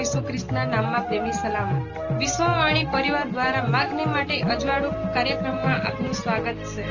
ઈસુ ખ્રિસ્તના નામમાં પ્રેમી સલામ. વિશ્વવાણી પરિવાર દ્વારા માગને માટે અજવાળું કાર્યક્રમમાં આપનું સ્વાગત છે.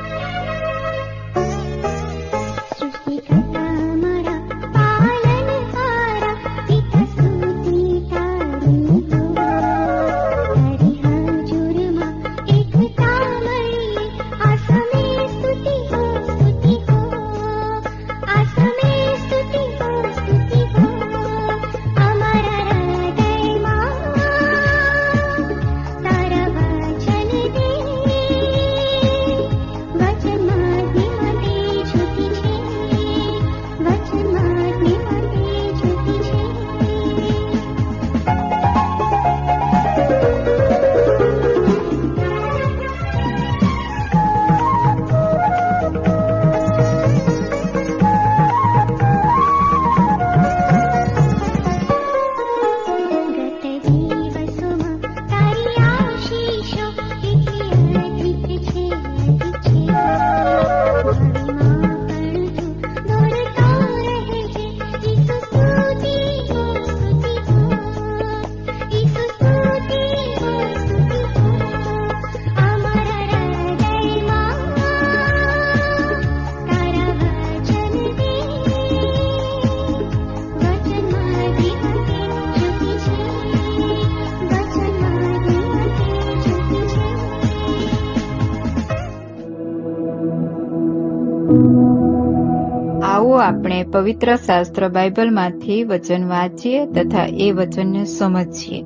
આપણે પવિત્ર શાસ્ત્ર બાઇબલમાંથી વચન વાંચીએ તથા એ વચનને સમજીએ.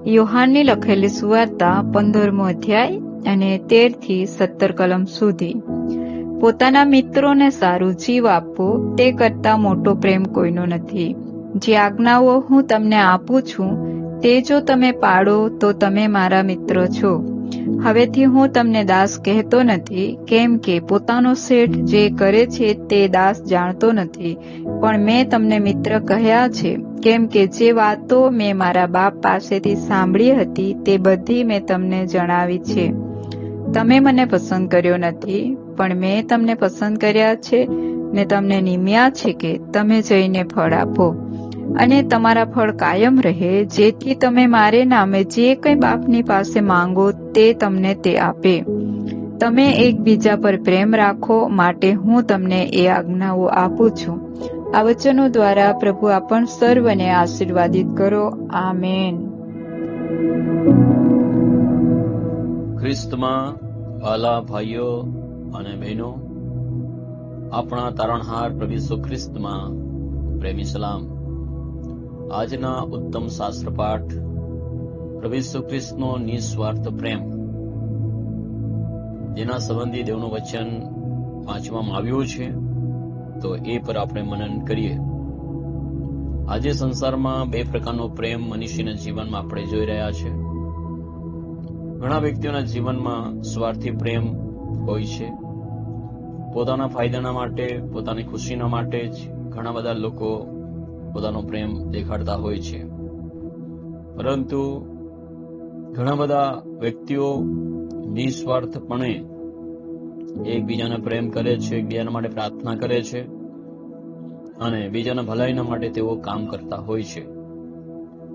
યોહાનની લખેલી સુવાર્તા 15મો અધ્યાય અને 13 થી 17 કલમ સુધી. પોતાના મિત્રોને સારું જીવ આપવું તે કરતા મોટો પ્રેમ કોઈનો નથી. જે આજ્ઞાઓ હું તમને આપું છું તે જો તમે પાળો તો તમે મારા મિત્રો છો. હવેથી હું તમને દાસ કહેતો નથી, કેમ કે પોતાનો શેઠ જે કરે છે તે દાસ જાણતો નથી, પણ મેં તમને મિત્ર કહ્યા છે, કેમ કે જે વાતો મેં મારા બાપ પાસેથી સાંભળી હતી તે બધી મેં તમને જણાવી છે. તમે મને પસંદ કર્યો નથી, પણ મેં તમને પસંદ કર્યા છે ને તમને નિમ્યા છે કે તમે જઈને ફળ આપો અને તમારા ફળ કાયમ રહે, જેથી તમે મારે નામે જે કંઈ બાપની પાસે માંગો તે તમને તે આપે. તમે એકબીજા પર પ્રેમ રાખો, માટે હું તમને એ આજ્ઞાઓ આપું છું. આ વચનો દ્વારા પ્રભુ આપણ સર્વને આશીર્વાદિત કરો. આમેન. ખ્રિસ્તમાં વાલા ભાઈઓ અને બહેનો, આપણા તારણહાર પ્રભુ ઈસુ ખ્રિસ્તમાં પ્રેમી સલામ. આજના ઉત્તમ શાસ્ત્ર પાઠ પ્રભુ ઈસુ ખ્રિસ્તનો નિસ્વાર્થ પ્રેમ, જેના સંબંધી દેવનું વચન વાંચવામાં આવ્યું છે, તો એ પર આપણે મનન કરીએ. આજે સંસારમાં બે પ્રકારનો પ્રેમ મનુષ્યના જીવનમાં આપણે જોઈ રહ્યા છે. ઘણા વ્યક્તિઓના જીવનમાં સ્વાર્થી પ્રેમ હોય છે. પોતાના ફાયદાના માટે, પોતાની ખુશીના માટે જ ઘણા બધા લોકો પોતાનો પ્રેમ દેખાડતા હોય છે. પરંતુ ઘણા બધા વ્યક્તિઓ નિસ્વાર્થપણે એકબીજાને પ્રેમ કરે છે, એકબીજાના માટે પ્રાર્થના કરે છે અને બીજાના ભલાઈના માટે તેઓ કામ કરતા હોય છે.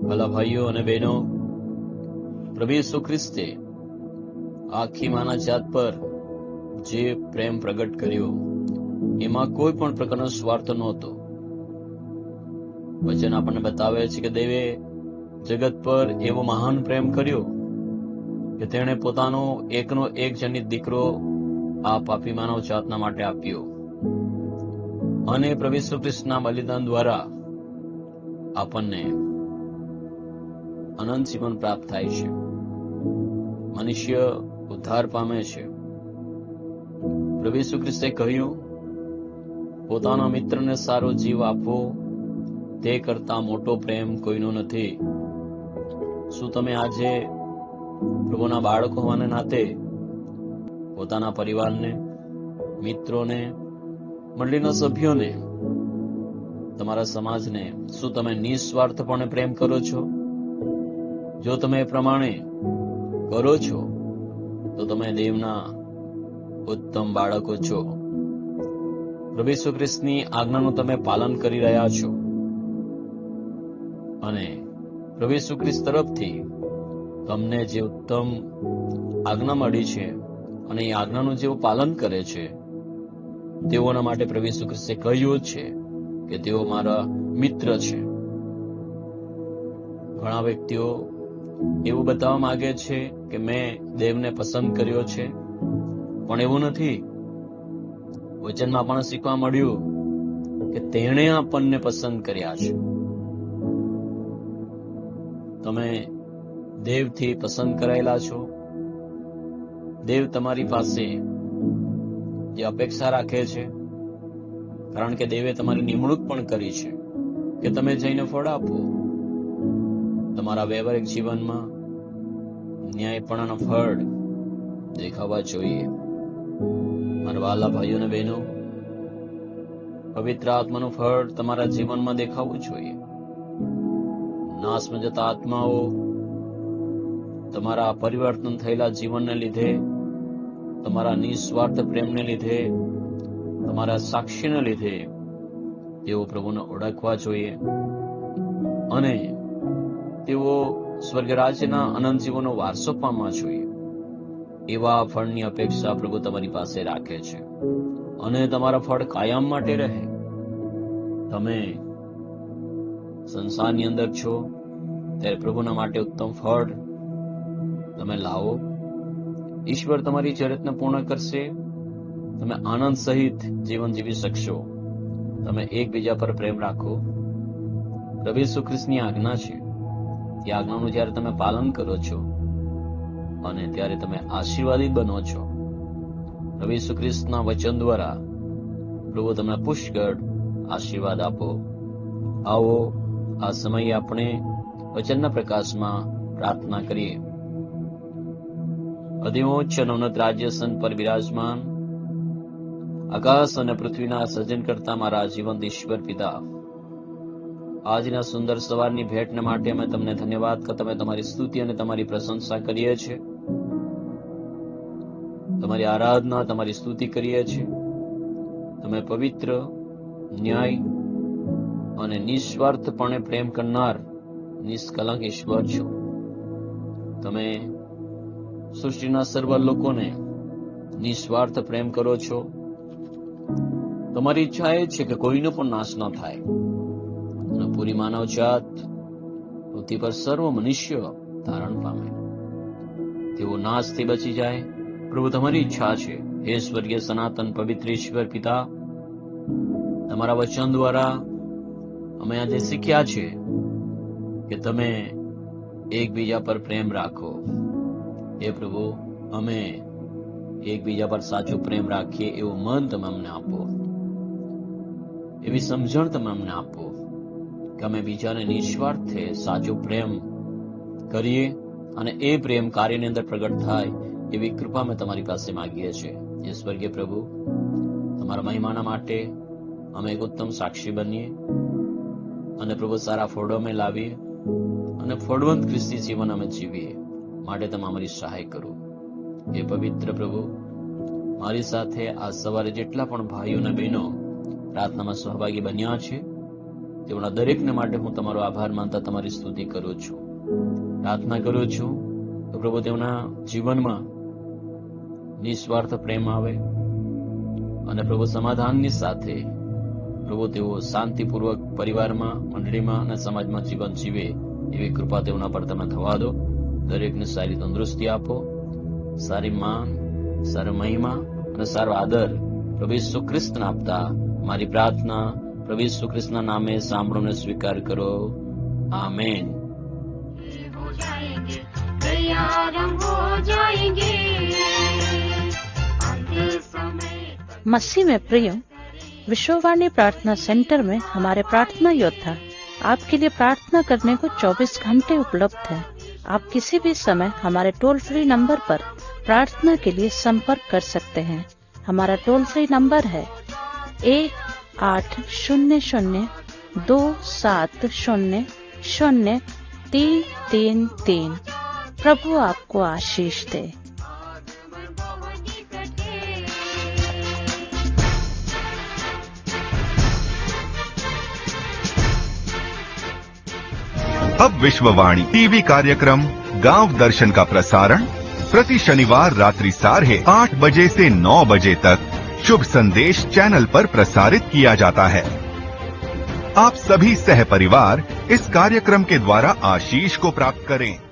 ભલા ભાઈઓ અને બહેનો, પ્રભુ ઈસુ ખ્રિસ્તે આખી માનવ જાત પર જે પ્રેમ પ્રગટ કર્યો એમાં કોઈ પણ પ્રકારનો સ્વાર્થ નહોતો. વચન આપણને બતાવે છે કે દેવે જગત પર એવો મહાન પ્રેમ કર્યો કે તેણે પોતાનો એકનો એક જનિત દીકરો આ પાપી માનવ જાતના માટે આપ્યો. અને પ્રભુ ઈસુ ખ્રિસ્તના બલિદાન દ્વારા આપણને અનંત જીવન પ્રાપ્ત થાય છે. મનુષ્ય ઉદ્ધાર પામે છે. પ્રભુ ઈસુ ખ્રિસ્તે કહ્યું, પોતાના મિત્રને સારો જીવ આપવો તે કરતા મોટો પ્રેમ કોઈનો નથી. શું તમે આજે પ્રભુના બાળકો હોવાને નાતે પોતાના પરિવારને, મિત્રોને, મંડળીના સભ્યોને, તમારા સમાજને શું તમે નિસ્વાર્થપણે પ્રેમ કરો છો? જો તમે એ પ્રમાણે કરો છો તો તમે દેવના ઉત્તમ બાળકો છો. પ્રભુ ઈસુ ખ્રિસ્તની આજ્ઞાનું તમે પાલન કરી રહ્યા છો અને પ્રભુ ઈસુ ખ્રિસ્ત તરફથી તમને જે ઉત્તમ આજ્ઞા મળી છે અને એ આજ્ઞાનું જેઓ પાલન કરે છે તેઓના માટે પ્રભુ ઈસુ ખ્રિસ્તે કહ્યું છે કે તેઓ મારા મિત્ર છે. ઘણા વ્યક્તિઓ એવું બતાવવા માંગે છે કે મેં દેવને પસંદ કર્યો છે, પણ એવું નથી. વચનમાં આપણને શીખવા મળ્યું કે તેણે આપણને પસંદ કર્યા છે. તમે દેવથી પસંદ કરાયેલા છો. દેવ તમારી પાસે જે અપેક્ષા રાખે છે, કારણ કે દેવે તમારી નિમણૂક પણ કરી છે કે તમે જઈને ફળ આપો. તમારા વ્યવહારિક જીવનમાં ન્યાયપણાના ફળ દેખાવા જોઈએ. મારા વાલા ભાઈઓ અને બહેનો, પવિત્ર આત્માનું ફળ તમારા જીવનમાં દેખાવું જોઈએ. નાશમાં જતા આત્માઓ તમારા પરિવર્તન થયેલા જીવનને લીધે, તમારા નિસ્વાર્થ પ્રેમને લીધે, તમારા સાક્ષીને લીધે તેઓ પ્રભુને ઓળખવા જોઈએ અને તેઓ સ્વર્ગ રાજ્યના અનંત જીવનનો વારસો પામવા જોઈએ. એવા ફળની અપેક્ષા પ્રભુ તમારી પાસે રાખે છે અને તમારા ફળ કાયમ માટે રહે. તમે સંસારની અંદર છો ત્યારે પ્રભુના માટે ઉત્તમ ફળ તમે લાવો. ઈશ્વર તમારી જરૂરતને પૂર્ણ કરશે. તમે આનંદ સહિત જીવન જીવી શકશો. તમે એકબીજા પર પ્રેમ રાખો. પ્રભુ ઈસુ ખ્રિસ્તની આજ્ઞા છે. તે આજ્ઞાનું જ્યારે તમે પાલન કરો છો અને ત્યારે તમે આશીર્વાદિત બનો છો. પ્રભુ ઈસુ ખ્રિસ્તના વચન દ્વારા પ્રભુ તમને પુષ્કળ આશીર્વાદ આપો. આવો આ સમયે આપણે વચનના પ્રકાશમાં પ્રાર્થના કરીએ. અધિમોચ્ચ અને ઉન્નત રાજ્યસન પર બિરાજમાન આકાશ અને પૃથ્વીના સર્જન કરતા મારા જીવંત ઈશ્વર પિતા, આજના સુંદર સવારની ભેટને માટે અમે તમને ધન્યવાદ કે તમે તમારી સ્તુતિ અને તમારી પ્રશંસા કરીએ છીએ. તમારી આરાધના, તમારી સ્તુતિ કરીએ છીએ. તમે પવિત્ર, ન્યાય અને નિસ્વાર્થપણે પ્રેમ કરનાર નિષ્કલંક ઈશ્વર છો. તમે સૃષ્ટિના સર્વ લોકોને નિસ્વાર્થ પ્રેમ કરો છો. તમારી ઈચ્છા એ છે કે કોઈનો પણ નાશ ન થાય અને પૂરી માનવજાત પૃથ્વી પર સર્વ મનુષ્ય ધારણ પામે, તેઓ નાશથી બચી જાય. પ્રભુ, તમારી ઈચ્છા છે. હે સ્વર્ગીય સનાતન પવિત્ર ઈશ્વર પિતા, તમારા વચન દ્વારા અમે આજે શીખ્યા છે કે તમે એકબીજા પર પ્રેમ રાખો. હે પ્રભુ, અમે એકબીજા પર સાચો પ્રેમ રાખીએ એવું મન તમે અમને આપો, એવી સમજણ તમે અમને આપો કે અમે બીજાને નિસ્વાર્થે સાચો પ્રેમ કરીએ અને એ પ્રેમ કાર્યની અંદર પ્રગટ થાય એવી કૃપા અમે તમારી પાસે માંગીએ છીએ. એ સ્વર્ગીય પ્રભુ, તમારા મહિમાના માટે અમે એક ઉત્તમ સાક્ષી બનીએ અને પ્રભુ સારા ફળો અમે લાવીએ અને ફળવંત ખ્રિસ્તી જીવન અમે જીવીએ. માટે તમે અમારી સહાય કરો. એ પવિત્ર પ્રભુ, મારી સાથે આ સવારે જેટલા પણ ભાઈઓ અને બહેનો પ્રાર્થનામાં સહભાગી બન્યા છે તેઓના દરેકને માટે હું તમારો આભાર માનતા તમારી સ્તુતિ કરું છું. પ્રાર્થના કરું છું તો પ્રભુ તેઓના જીવનમાં નિસ્વાર્થ પ્રેમ આવે અને પ્રભુ સમાધાનની સાથે પ્રભુ તેઓ શાંતિપૂર્વક પરિવારમાં, મંડળીમાં અને સમાજમાં જીવન જીવે એવી કૃપા તેઓના પર તમે થવા દો. દરેકને સારી તંદુરસ્તી આપો, સારી માન, સારો મહિમા અને સારો આદર પ્રભુ ઈસુ ખ્રિસ્તને આપતા મારી પ્રાર્થના પ્રભુ ઈસુ ખ્રિસ્તના નામે સાંભળોને સ્વીકાર કરો. આમેન. मसीह में प्रिय, विश्ववाणी प्रार्थना सेंटर में हमारे प्रार्थना योद्धा आपके लिए प्रार्थना करने को 24 घंटे उपलब्ध है. आप किसी भी समय हमारे टोल फ्री नंबर पर प्रार्थना के लिए संपर्क कर सकते हैं. हमारा टोल फ्री नंबर है 1-800-270-0333. प्रभु आपको आशीष दे. अब विश्ववाणी टीवी कार्यक्रम गांव दर्शन का प्रसारण प्रति शनिवार रात्रि 8:30 बजे से 9 बजे तक शुभ संदेश चैनल पर प्रसारित किया जाता है। आप सभी सह परिवार इस कार्यक्रम के द्वारा आशीष को प्राप्त करें।